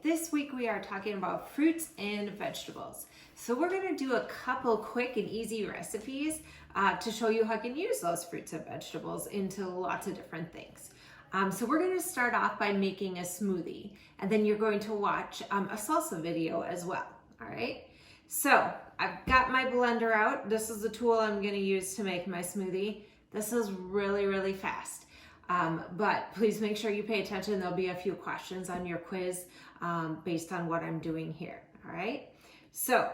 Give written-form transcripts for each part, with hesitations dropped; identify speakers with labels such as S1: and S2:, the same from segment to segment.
S1: This week we are talking about fruits and vegetables. So we're going to do a couple quick and easy recipes to show you how you can use those fruits and vegetables into lots of different things. So we're going to start off by making a smoothie, and then you're going to watch a salsa video as well. All right. So I've got my blender out. This is the tool I'm going to use to make my smoothie. This is really fast. But please make sure you pay attention. There'll be a few questions on your quiz based on what I'm doing here. All right. So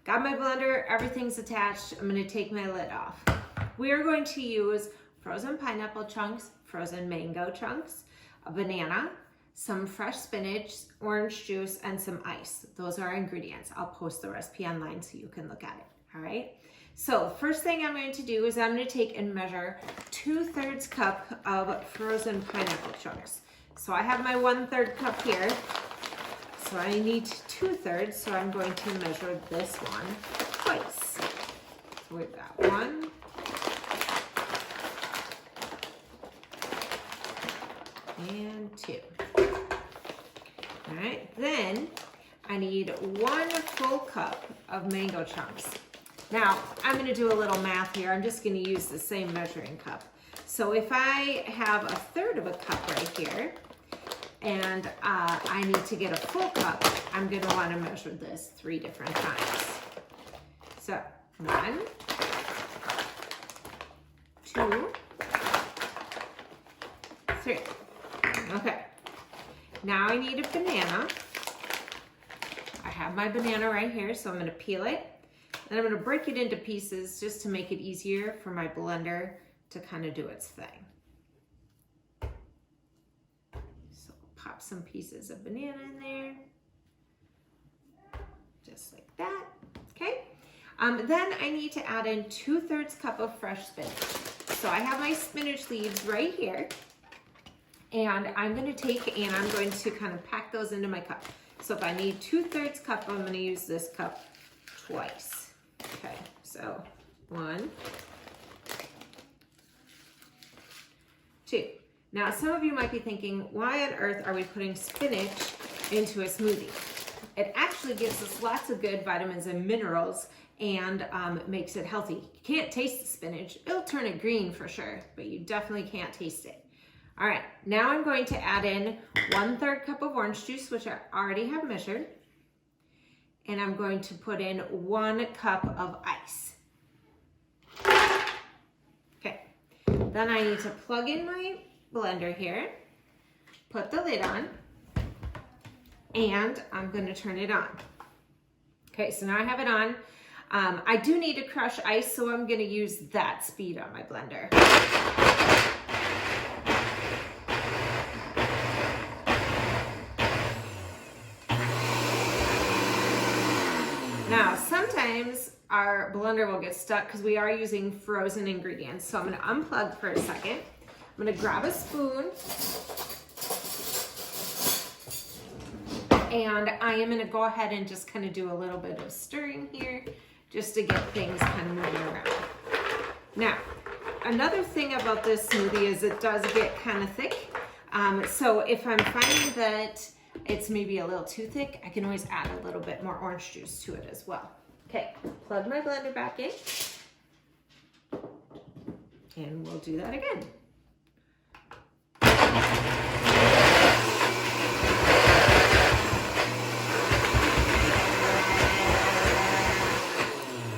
S1: got my blender. Everything's attached. I'm going to take my lid off. We are going to use frozen pineapple chunks, frozen mango chunks, a banana, some fresh spinach, orange juice, and some ice. Those are our ingredients. I'll post the recipe online so you can look at it. All right. So the first thing I'm going to do is I'm going to take and measure 2/3 cup of frozen pineapple chunks. So I have my 1/3 cup here. So I need 2/3, so I'm going to measure this one twice. So we've got 1, and 2. All right, then I need 1 full cup of mango chunks. Now, I'm going to do a little math here. I'm just going to use the same measuring cup. So if I have 1/3 of a cup right here, and I need to get a full cup, I'm going to want to measure this 3 different times. So, 1, 2, 3. Okay. Now I need a banana. I have my banana right here, so I'm going to peel it. Then I'm going to break it into pieces just to make it easier for my blender to kind of do its thing. So pop some pieces of banana in there, just like that. Okay. Then I need to add in 2/3 cup of fresh spinach. So I have my spinach leaves right here, and I'm going to take and I'm going to kind of pack those into my cup. So if I need 2/3 cup, I'm going to use this cup twice. Okay, so 1, 2. Now, some of you might be thinking, why on earth are we putting spinach into a smoothie? It actually gives us lots of good vitamins and minerals, and makes it healthy. You can't taste the spinach. It'll turn it green for sure, but you definitely can't taste it. All right, now I'm going to add in 1/3 cup of orange juice, which I already have measured. And I'm going to put in 1 cup of ice. Okay, then I need to plug in my blender here, put the lid on, and I'm going to turn it on. Okay, so now I have it on. I do need to crush ice, so I'm going to use that speed on my blender. Now, sometimes our blender will get stuck because we are using frozen ingredients. So I'm going to unplug for a second. I'm going to grab a spoon. And I am going to go ahead and just kind of do a little bit of stirring here just to get things kind of moving around. Now, another thing about this smoothie is it does get kind of thick. So if I'm finding that it's maybe a little too thick, I can always add a little bit more orange juice to it as well. Okay, plug my blender back in, and we'll do that again.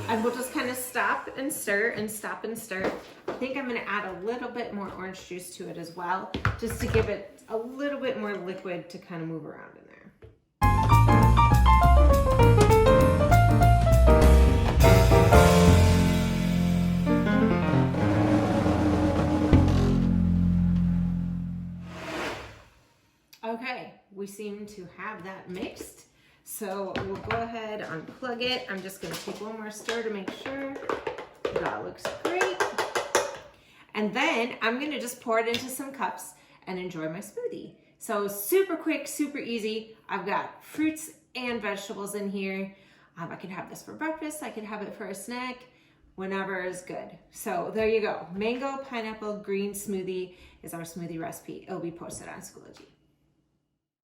S1: And we'll just kind of stop and stir and stop and stir. I think I'm going to add a little bit more orange juice to it as well, just to give it a little bit more liquid to kind of move around in there. Okay, we seem to have that mixed. So we'll go ahead and unplug it. I'm just going to take one more stir to make sure that looks great. And then I'm going to just pour it into some cups and enjoy my smoothie. So super quick, super easy. I've got fruits and vegetables in here. I could have this for breakfast. I could have it for a snack. Whenever is good. So there you go. Mango, pineapple, green smoothie is our smoothie recipe. It'll be posted on Schoology.